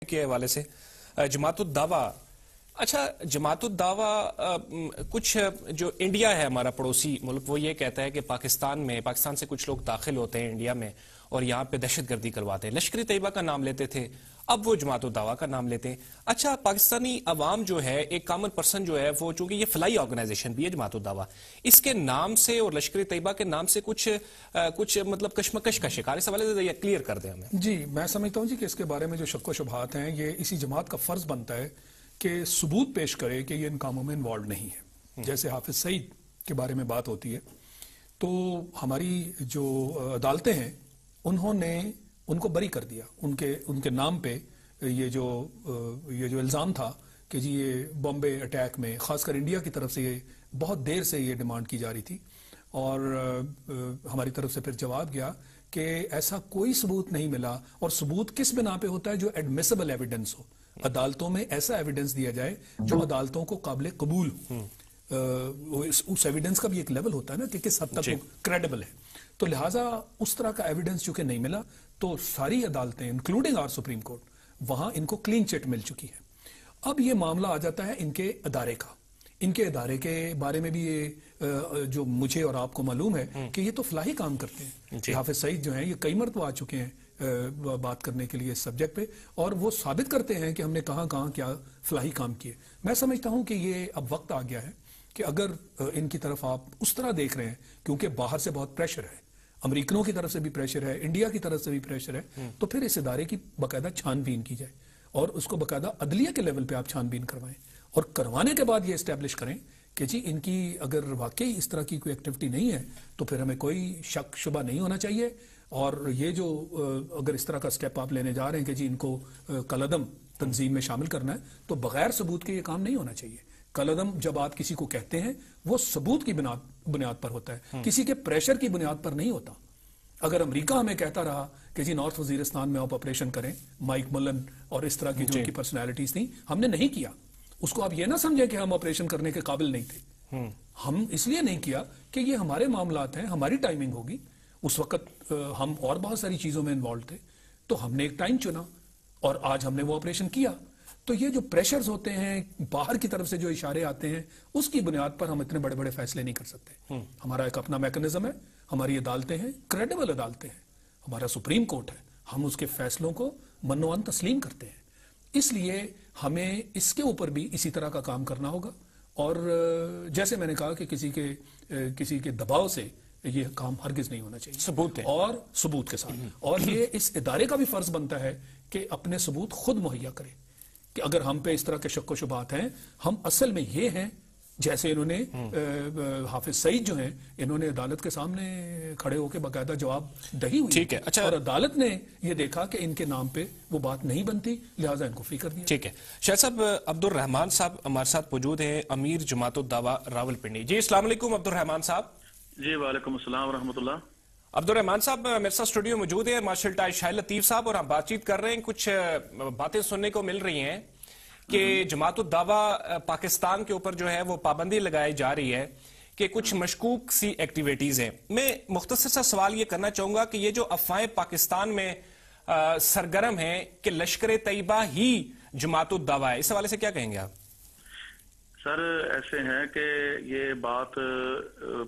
کے حوالے سے جماعت الدعوہ. اچھا, جماعت الدعوہ کچھ جو انڈیا ہے ہمارا پڑوسی ملک, وہ یہ کہتا ہے کہ پاکستان سے کچھ لوگ داخل ہوتے ہیں انڈیا میں اور یہاں پہ دہشت گردی کرواتے ہیں. لشکر طیبہ کا نام لیتے تھے, اب وہ جماعت الدعوہ کا نام لیتے ہیں. اچھا, پاکستانی عوام جو ہے, ایک کامن پرسن جو ہے, وہ چونکہ یہ فلائی آرگنائزیشن بھی ہے جماعت الدعوہ, اس کے نام سے اور لشکر طیبہ کے نام سے کچھ مطلب کشمکش کا شکار, اس حوالے سے یہ کلیئر کر دیں ہمیں. جی, میں سمجھتا ہوں جی کہ اس کے بارے میں جو شک و شبہات ہیں, یہ اسی جماعت کا فرض بنتا ہے کہ ثبوت پیش کرے کہ یہ ان کاموں میں انوالو نہیں ہے. جیسے حافظ سعید کے بارے میں بات ہوتی ہے تو ہماری جو عدالتیں ہیں انہوں نے ان کو بری کر دیا. ان کے نام پہ یہ جو الزام تھا کہ جی یہ بامبے اٹیک میں خاص کر انڈیا کی طرف سے یہ بہت دیر سے یہ ڈیمانڈ کی جا رہی تھی, اور ہماری طرف سے پھر جواب گیا کہ ایسا کوئی ثبوت نہیں ملا. اور ثبوت کس بنا پہ ہوتا ہے؟ جو ایڈمیسیبل ایویڈنس ہو. عدالتوں میں ایسا ایویڈنس دیا جائے جو عدالتوں کو قابل قبول ہو. اس ایویڈنس کا بھی ایک لیول ہوتا ہے نا کہ کس حد تک وہ کریڈیبل ہے. تو لہٰذا اس طرح کا ایویڈنس چونکہ نہیں ملا تو ساری عدالتیں انکلوڈنگ آر سپریم کورٹ, وہاں ان کو کلین چٹ مل چکی ہے. اب یہ معاملہ آ جاتا ہے ان کے ادارے کا. ان کے ادارے کے بارے میں بھی یہ جو مجھے اور آپ کو معلوم ہے کہ یہ تو فلاحی کام کرتے ہیں. حافظ سعید جو ہیں یہ کئی مرتبہ آ چکے ہیں بات کرنے کے لیے اس سبجیکٹ پہ, اور وہ ثابت کرتے ہیں کہ ہم نے کہاں کہاں کیا فلاحی کام کیے. میں سمجھتا ہوں کہ یہ اب وقت آ گیا ہے کہ اگر ان کی طرف آپ اس طرح دیکھ رہے ہیں, کیونکہ باہر سے بہت پریشر ہے, امریکنوں کی طرف سے بھی پریشر ہے, انڈیا کی طرف سے بھی پریشر ہے, تو پھر اس ادارے کی باقاعدہ چھان بین کی جائے اور اس کو باقاعدہ عدلیہ کے لیول پہ آپ چھان بین کروائیں, اور کروانے کے بعد یہ اسٹیبلش کریں کہ جی ان کی اگر واقعی اس طرح کی کوئی ایکٹیویٹی نہیں ہے تو پھر ہمیں کوئی شک شبہ نہیں ہونا چاہیے. اور یہ جو اگر اس طرح کا سٹیپ آپ لینے جا رہے ہیں کہ جی ان کو کالعدم تنظیم میں شامل کرنا ہے, تو بغیر ثبوت کے یہ کام نہیں ہونا چاہیے. کالعدم جب آپ کسی کو کہتے ہیں وہ ثبوت کی بنیاد پر ہوتا ہے, کسی کے پریشر کی بنیاد پر نہیں ہوتا. اگر امریکہ ہمیں کہتا رہا کہ جی نارتھ وزیرستان میں آپ آپریشن کریں, مائک ملن اور اس طرح کی جو ان کی پرسنالٹیز تھیں, ہم نے نہیں کیا. اس کو آپ یہ نہ سمجھیں کہ ہم آپریشن کرنے کے قابل نہیں تھے. ہم اس لیے نہیں کیا کہ یہ ہمارے معاملات ہیں, ہماری ٹائمنگ ہوگی. اس وقت ہم اور بہت ساری چیزوں میں انوالو تھے, تو ہم نے ایک ٹائم چنا اور آج ہم نے وہ آپریشن کیا. تو یہ جو پریشرز ہوتے ہیں, باہر کی طرف سے جو اشارے آتے ہیں, اس کی بنیاد پر ہم اتنے بڑے بڑے فیصلے نہیں کر سکتے. ہمارا ایک اپنا میکنزم ہے, ہماری عدالتیں ہیں, کریڈیبل عدالتیں ہیں, ہمارا سپریم کورٹ ہے, ہم اس کے فیصلوں کو منوان تسلیم کرتے ہیں. اس لیے ہمیں اس کے اوپر بھی اسی طرح کا کام کرنا ہوگا. اور جیسے میں نے کہا کہ کسی کے دباؤ سے یہ کام ہرگز نہیں ہونا چاہیے, ثبوت اور ثبوت کے ساتھ. اور یہ اس ادارے کا بھی فرض بنتا ہے کہ اپنے ثبوت خود مہیا کرے کہ اگر ہم پہ اس طرح کے شک و شبہات ہیں, ہم اصل میں یہ ہیں جیسے انہوں نے حافظ سعید جو ہیں, انہوں نے عدالت کے سامنے کھڑے ہو کے باقاعدہ جواب دہی ہوئی. ٹھیک ہے. اچھا, اور عدالت نے یہ دیکھا کہ ان کے نام پہ وہ بات نہیں بنتی, لہٰذا ان کو فری کر دیا. ٹھیک ہے. شاہد صاحب, عبد الرحمان صاحب ہمارے ساتھ موجود ہیں, امیر جماعت الدعوہ راولپنڈی. جی السلام علیکم عبد الرحمان صاحب. جی وعلیکم السلام ورحمۃ اللہ. عبد الرحمان صاحب میرے ساتھ اسٹوڈیو موجود ہے مارشل ٹائی شاہد لطیف صاحب, اور ہم بات چیت کر رہے ہیں. کچھ باتیں سننے کو مل رہی ہیں کہ جماعت الدعوہ پاکستان کے اوپر جو ہے وہ پابندی لگائی جا رہی ہے کہ کچھ مشکوک سی ایکٹیویٹیز ہیں. میں مختصر سا سوال یہ کرنا چاہوں گا کہ یہ جو افواہیں پاکستان میں سرگرم ہیں کہ لشکر طیبہ ہی جماعت الدعوہ ہے, اس حوالے سے کیا کہیں گے آپ؟ سر ایسے ہیں کہ یہ بات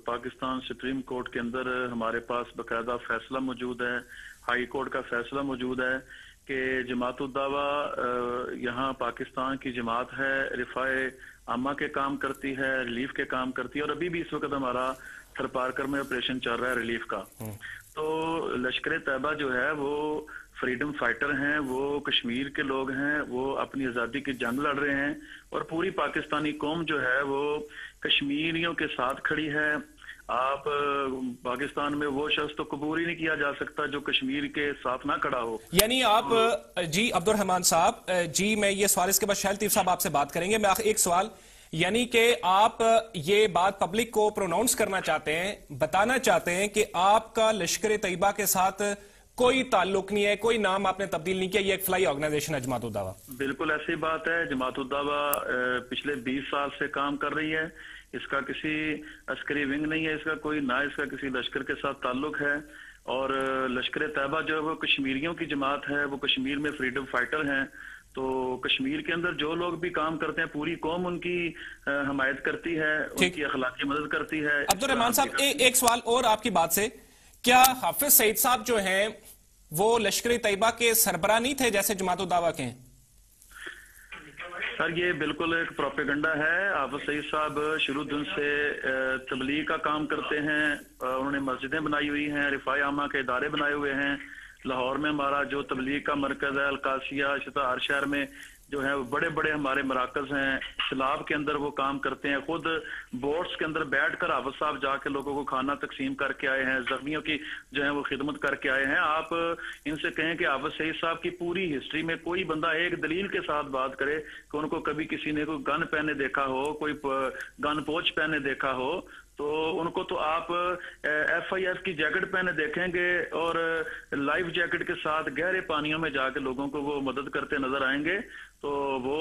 پاکستان سپریم کورٹ کے اندر ہمارے پاس باقاعدہ فیصلہ موجود ہے, ہائی کورٹ کا فیصلہ موجود ہے کہ جماعت الدعوہ یہاں پاکستان کی جماعت ہے, رفاع عامہ کے کام کرتی ہے, ریلیف کے کام کرتی ہے, اور ابھی بھی اس وقت ہمارا تھرپارکر میں آپریشن چل رہا ہے ریلیف کا. تو لشکر طیبہ جو ہے وہ فریڈم فائٹر ہیں, وہ کشمیر کے لوگ ہیں, وہ اپنی آزادی کی جنگ لڑ رہے ہیں, اور پوری پاکستانی قوم جو ہے وہ کشمیریوں کے ساتھ کھڑی ہے. آپ پاکستان میں وہ شخص تو قبول ہی نہیں کیا جا سکتا جو کشمیر کے ساتھ نہ کھڑا ہو. یعنی آپ جی عبد الرحمان صاحب, جی میں یہ سوال اس کے بعد شاہد لطیف صاحب آپ سے بات کریں گے. میں ایک سوال, یعنی کہ آپ یہ بات پبلک کو پروناؤنس کرنا چاہتے ہیں, بتانا چاہتے ہیں کہ آپ کا لشکر طیبہ کے ساتھ کوئی تعلق نہیں ہے, کوئی نام آپ نے تبدیل نہیں کیا, یہ ایک فلائی آرگنائزیشن ہے جماعت الدعوہ؟ بالکل ایسی بات ہے. جماعت الدعوہ پچھلے 20 سال سے کام کر رہی ہے, اس کا کسی عسکری ونگ نہیں ہے, اس کا کوئی نہ اس کا کسی لشکر کے ساتھ تعلق ہے. اور لشکر طیبہ جو ہے وہ کشمیریوں کی جماعت ہے, وہ کشمیر میں فریڈم فائٹر ہیں, تو کشمیر کے اندر جو لوگ بھی کام کرتے ہیں پوری قوم ان کی حمایت کرتی ہے، ان کی اخلاقی مدد کرتی ہے. عبدالرحمان صاحب ایک سوال اور آپ کی بات سے، کیا حافظ سعید صاحب جو ہیں وہ لشکر طیبہ کے سربراہ نہیں تھے جیسے جماعت الدعوہ کے ہیں؟ سر یہ بالکل ایک پروپیگنڈا ہے. حافظ سعید صاحب شروع دن سے تبلیغ کا کام کرتے ہیں. انہوں نے مسجدیں بنائی ہوئی ہیں، رفاع عامہ کے ادارے بنائے ہوئے ہیں. لاہور میں ہمارا جو تبلیغ کا مرکز ہے، القاسیہ، ہر شہر میں جو ہے بڑے بڑے ہمارے مراکز ہیں. سیلاب کے اندر وہ کام کرتے ہیں. خود بورڈز کے اندر بیٹھ کر حافظ صاحب جا کے لوگوں کو کھانا تقسیم کر کے آئے ہیں. زخمیوں کی جو ہے وہ خدمت کر کے آئے ہیں. آپ ان سے کہیں کہ حافظ سعید صاحب کی پوری ہسٹری میں کوئی بندہ ایک دلیل کے ساتھ بات کرے کہ ان کو کبھی کسی نے کوئی گن پہنے دیکھا ہو، کوئی گن پوچھ پہنے دیکھا ہو، تو ان کو تو آپ ایف آئی ایف کی جیکٹ پہنے دیکھیں گے اور لائف جیکٹ کے ساتھ گہرے پانیوں میں جا کے لوگوں کو وہ مدد کرتے نظر آئیں گے. تو وہ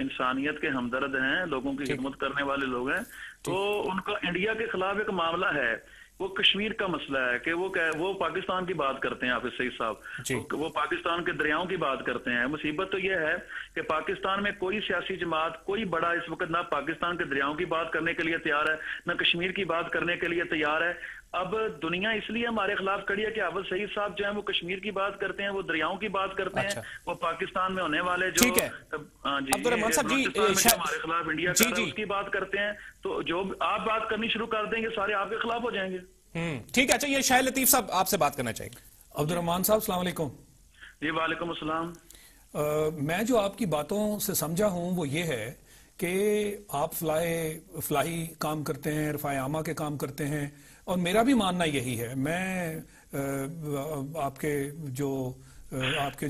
انسانیت کے ہمدرد ہیں، لوگوں کی خدمت کرنے والے لوگ ہیں. تو ان کا انڈیا کے خلاف ایک معاملہ ہے، وہ کشمیر کا مسئلہ ہے کہ وہ پاکستان کی بات کرتے ہیں. حافظ سعید صاحب وہ پاکستان کے دریاؤں کی بات کرتے ہیں. مصیبت تو یہ ہے کہ پاکستان میں کوئی سیاسی جماعت، کوئی بڑا اس وقت نہ پاکستان کے دریاؤں کی بات کرنے کے لیے تیار ہے، نہ کشمیر کی بات کرنے کے لیے تیار ہے. اب دنیا اس لیے ہمارے خلاف کھڑی ہے کہ حافظ سعید صاحب جو ہیں وہ کشمیر کی بات کرتے ہیں، وہ دریاؤں کی بات کرتے ہیں. وہ پاکستان میں ہونے والے جو عبدالرحمان صاحب جی ہمارے خلاف انڈیا کر رہا ہے اس کی بات کرتے ہیں. تو جو آپ بات کرنی شروع کر دیں گے سارے آپ کے خلاف ہو جائیں گے. ٹھیک ہے. اچھا یہ شاہد لطیف صاحب آپ سے بات کرنا چاہیں گے. عبدالرحمان صاحب السلام علیکم. جی وعلیکم السلام. میں جو آپ کی باتوں سے سمجھا ہوں وہ یہ ہے کہ آپ فلاحی کام کرتے ہیں، رفاع عامہ کے کام کرتے ہیں، اور میرا بھی ماننا یہی ہے. میں آپ کے جو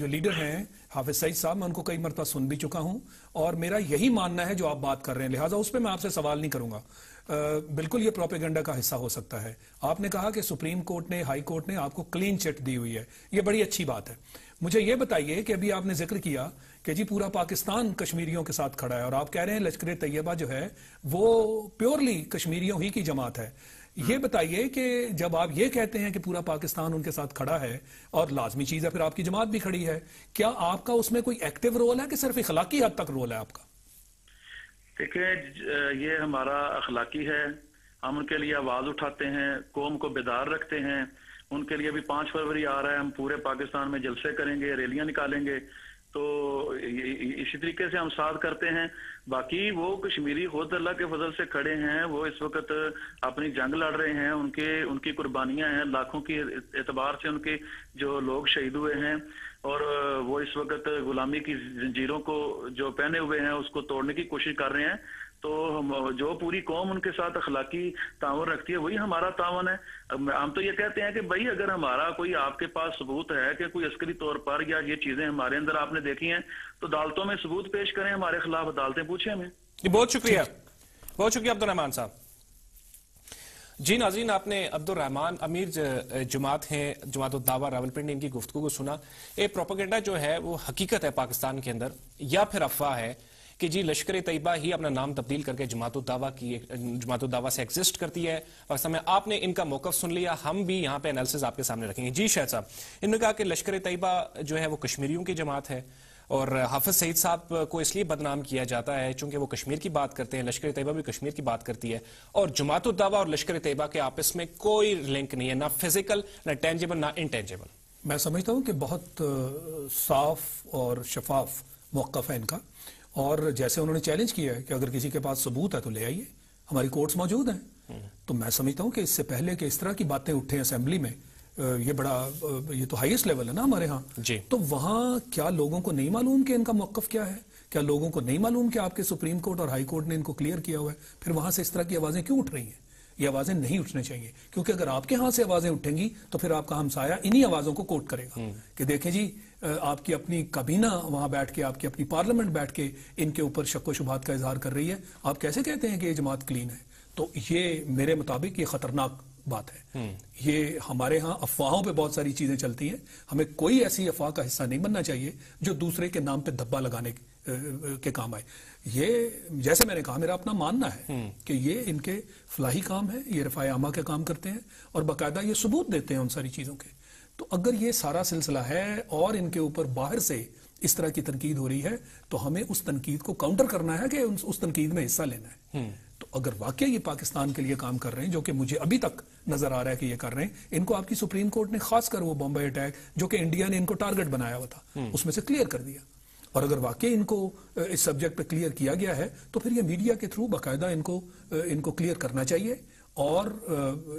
لیڈر ہیں حافظ سعید صاحب، میں ان کو کئی مرتبہ سن بھی چکا ہوں، اور میرا یہی ماننا ہے جو آپ بات کر رہے ہیں، لہٰذا اس پہ میں آپ سے سوال نہیں کروں گا. بالکل یہ پروپیگنڈا کا حصہ ہو سکتا ہے. آپ نے کہا کہ سپریم کورٹ نے، ہائی کورٹ نے آپ کو کلین چٹ دی ہوئی ہے، یہ بڑی اچھی بات ہے. مجھے یہ بتائیے کہ ابھی آپ نے ذکر کیا کہ جی پورا پاکستان کشمیریوں کے ساتھ کھڑا ہے، اور آپ کہہ رہے ہیں لشکر طیبہ جو ہے وہ پیورلی کشمیریوں ہی کی جماعت ہے. یہ بتائیے کہ جب آپ یہ کہتے ہیں کہ پورا پاکستان ان کے ساتھ کھڑا ہے، اور لازمی چیز ہے پھر آپ کی جماعت بھی کھڑی ہے، کیا آپ کا اس میں کوئی ایکٹیو رول ہے کہ صرف اخلاقی حد تک رول ہے آپ کا؟ دیکھیں یہ ہمارا اخلاقی ہے. ہم ان کے لیے آواز اٹھاتے ہیں، قوم کو بیدار رکھتے ہیں. ان کے لیے ابھی 5 فروری آ رہا ہے، ہم پورے پاکستان میں جلسے کریں گے، ریلیاں نکالیں گے. تو اسی طریقے سے ہم ساتھ کرتے ہیں. باقی وہ کشمیری خود اللہ کے فضل سے کھڑے ہیں، وہ اس وقت اپنی جنگ لڑ رہے ہیں. ان کی قربانیاں ہیں، لاکھوں کی اعتبار سے ان کے جو لوگ شہید ہوئے ہیں، اور وہ اس وقت غلامی کی زنجیروں کو جو پہنے ہوئے ہیں اس کو توڑنے کی کوشش کر رہے ہیں. تو جو پوری قوم ان کے ساتھ اخلاقی تعاون رکھتی ہے وہی ہمارا تعاون ہے. ہم تو یہ کہتے ہیں کہ بھائی اگر ہمارا کوئی آپ کے پاس ثبوت ہے کہ کوئی عسکری طور پر یا یہ چیزیں ہمارے اندر آپ نے دیکھی ہیں تو عدالتوں میں ثبوت پیش کریں، ہمارے خلاف عدالتیں پوچھیں ہمیں. بہت شکریہ، بہت شکریہ عبدالرحمان صاحب. جی ناظرین، آپ نے عبدالرحمان امیر جماعت ہیں، جماعت الدعوہ راولپنڈی، ان کی گفتگو کو سنا. یہ پروپیگنڈا جو ہے وہ حقیقت ہے پاکستان کے اندر یا پھر افواہ ہے کہ جی لشکر طیبہ ہی اپنا نام تبدیل کر کے جماعت الدعوہ سے ایگزسٹ کرتی ہے پاکستان میں. آپ نے ان کا موقف سن لیا، ہم بھی یہاں پہ انالیسز آپ کے سامنے رکھیں گے. جی شاہد صاحب، انہوں نے کہا کہ لشکر طیبہ جو ہے وہ کشمیریوں کی جماعت ہے، اور حافظ سعید صاحب کو اس لیے بدنام کیا جاتا ہے چونکہ وہ کشمیر کی بات کرتے ہیں. لشکر طیبہ بھی کشمیر کی بات کرتی ہے، اور جماعت الدعوہ اور لشکر طیبہ کے آپس میں کوئی لنک نہیں ہے، نہ فزیکل، نہ ٹینجیبل، نہ انٹینجیبل. میں سمجھتا ہوں کہ بہت صاف اور شفاف موقف ہے ان کا، اور جیسے انہوں نے چیلنج کیا ہے کہ اگر کسی کے پاس ثبوت ہے تو لے آئیے، ہماری کورٹس موجود ہیں. تو میں سمجھتا ہوں کہ اس سے پہلے کہ اس طرح کی باتیں اٹھیں اسمبلی میں، یہ تو ہائیسٹ لیول ہے نا ہمارے ہاں. تو وہاں کیا لوگوں کو نہیں معلوم کہ ان کا موقف کیا ہے؟ کیا لوگوں کو نہیں معلوم کہ آپ کے سپریم کورٹ اور ہائی کورٹ نے ان کو کلیئر کیا ہوا ہے؟ پھر وہاں سے اس طرح کی آوازیں کیوں اٹھ رہی ہیں؟ یہ آوازیں نہیں اٹھنے چاہیے، کیونکہ اگر آپ کے ہاں سے آوازیں اٹھیں گی تو پھر آپ کا ہمسایہ انہی آوازوں کو کوٹ کرے گا کہ دیکھیں جی آپ کی اپنی کابینہ وہاں بیٹھ کے، آپ کی اپنی پارلیمنٹ بیٹھ کے ان کے اوپر شک و شبہات کا اظہار کر رہی ہے، آپ کیسے کہتے ہیں کہ یہ جماعت کلین ہے؟ تو یہ میرے مطابق یہ خطرناک بات ہے. یہ ہمارے ہاں افواہوں پہ بہت ساری چیزیں چلتی ہیں، ہمیں کوئی ایسی افواہ کا حصہ نہیں بننا چاہیے جو دوسرے کے نام پہ دھبا لگانے کے کام آئے. یہ جیسے میں نے کہا میرا اپنا ماننا ہے کہ یہ ان کے فلاحی کام ہے، یہ رفاع عامہ کے کام کرتے ہیں اور باقاعدہ یہ ثبوت دیتے ہیں ان ساری چیزوں کے. تو اگر یہ سارا سلسلہ ہے اور ان کے اوپر باہر سے اس طرح کی تنقید ہو رہی ہے تو ہمیں اس تنقید کو کاؤنٹر کرنا ہے کہ اس تنقید میں حصہ لینا ہے. تو اگر واقعی یہ پاکستان کے لیے کام کر رہے ہیں جو کہ مجھے ابھی تک نظر آ رہا ہے کہ یہ کر رہے ہیں، ان کو آپ کی سپریم کورٹ نے خاص کر وہ بمبئی اٹیک جو کہ انڈیا نے ان کو ٹارگٹ بنایا ہوا تھا اس میں سے کلیئر کر دیا. اور اگر واقعی ان کو اس سبجیکٹ پہ کلیئر کیا گیا ہے تو پھر یہ میڈیا کے تھرو باقاعدہ ان کو کلیئر کرنا چاہیے اور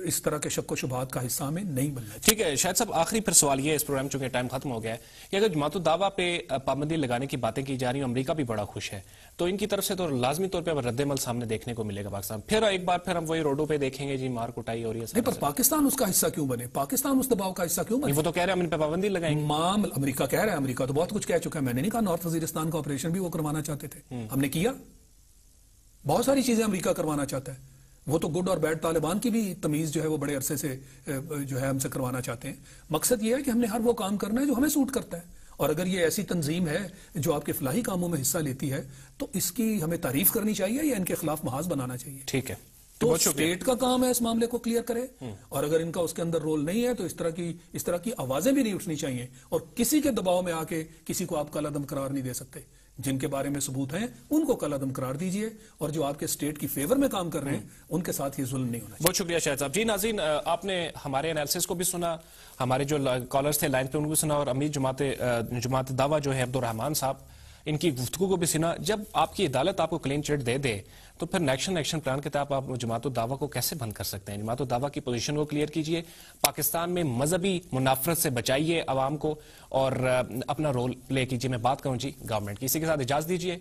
اس طرح کے شک و شبہات کا حصہ ہمیں نہیں بننا چاہیے. ٹھیک ہے شاہد صاحب، آخری پھر سوال یہ ہے اس پروگرام چونکہ ٹائم ختم ہو گیا ہے کہ اگر جماعت الدعوہ پہ پابندی لگانے کی باتیں کی جا رہی ہیں، امریکہ بھی بڑا خوش ہے، تو ان کی طرف سے تو لازمی طور پہ رد عمل سامنے دیکھنے کو ملے گا پاکستان. پھر ایک بار پھر ہم وہی روڈوں پہ دیکھیں گے جی مار کٹائی اور یہ نہیں، پر پاکستان اس کا حصہ کیوں بنے؟ پاکستان اس دباؤ کا حصہ کیوں بنے؟ وہ تو کہہ رہے ہیں ہم ان پہ پابندی لگائیں گے. امریکہ کہہ رہا ہے، امریکہ تو بہت کچھ کہہ چکا ہے. میں نے نہیں کہا نارتھ وزیرستان کا آپریشن بھی وہ کروانا چاہتے تھے، ہم نے کیا. بہت ساری چیزیں امریکہ کروانا چاہتا ہے. وہ تو گڈ اور بیڈ طالبان کی بھی تمیز جو ہے وہ بڑے عرصے سے جو ہے ہم سے کروانا چاہتے ہیں. مقصد یہ ہے کہ ہم نے ہر وہ کام کرنا ہے جو ہمیں سوٹ کرتا ہے. اور اگر یہ ایسی تنظیم ہے جو آپ کے فلاحی کاموں میں حصہ لیتی ہے تو اس کی ہمیں تعریف کرنی چاہیے یا ان کے خلاف محاذ بنانا چاہیے. ٹھیک ہے، تو اسٹیٹ کا کام ہے اس معاملے کو کلیئر کرے، اور اگر ان کا اس کے اندر رول نہیں ہے تو اس طرح کی آوازیں بھی نہیں اٹھنی چاہیے اور کسی کے دباؤ میں آ کے کسی کو آپ کالعدم قرار نہیں دے سکتے. جن کے بارے میں ثبوت ہیں ان کو کالعدم قرار دیجئے، اور جو آپ کے اسٹیٹ کی فیور میں کام کر رہے ہیں ان کے ساتھ یہ ظلم نہیں ہونا چاہیے. بہت شکریہ شاہد صاحب. جی ناظرین، آپ نے ہمارے انالیسس کو بھی سنا، ہمارے جو کالرز تھے لائن پہ ان کو سنا، اور امیر جماعت دعویٰ جو ہے عبدالرحمان صاحب ان کی گفتگو کو بھی سنا. جب آپ کی عدالت آپ کو کلین چٹ دے دے تو پھر ایکشن پلان کے تحت آپ جماعت الدعوہ کو کیسے بند کر سکتے ہیں؟ جماعت الدعوہ کی پوزیشن کو کلیئر کیجئے، پاکستان میں مذہبی منافرت سے بچائیے عوام کو، اور اپنا رول پلے کیجئے. میں بات کروں جی گورنمنٹ کی. اسی کے ساتھ اجازت دیجئے.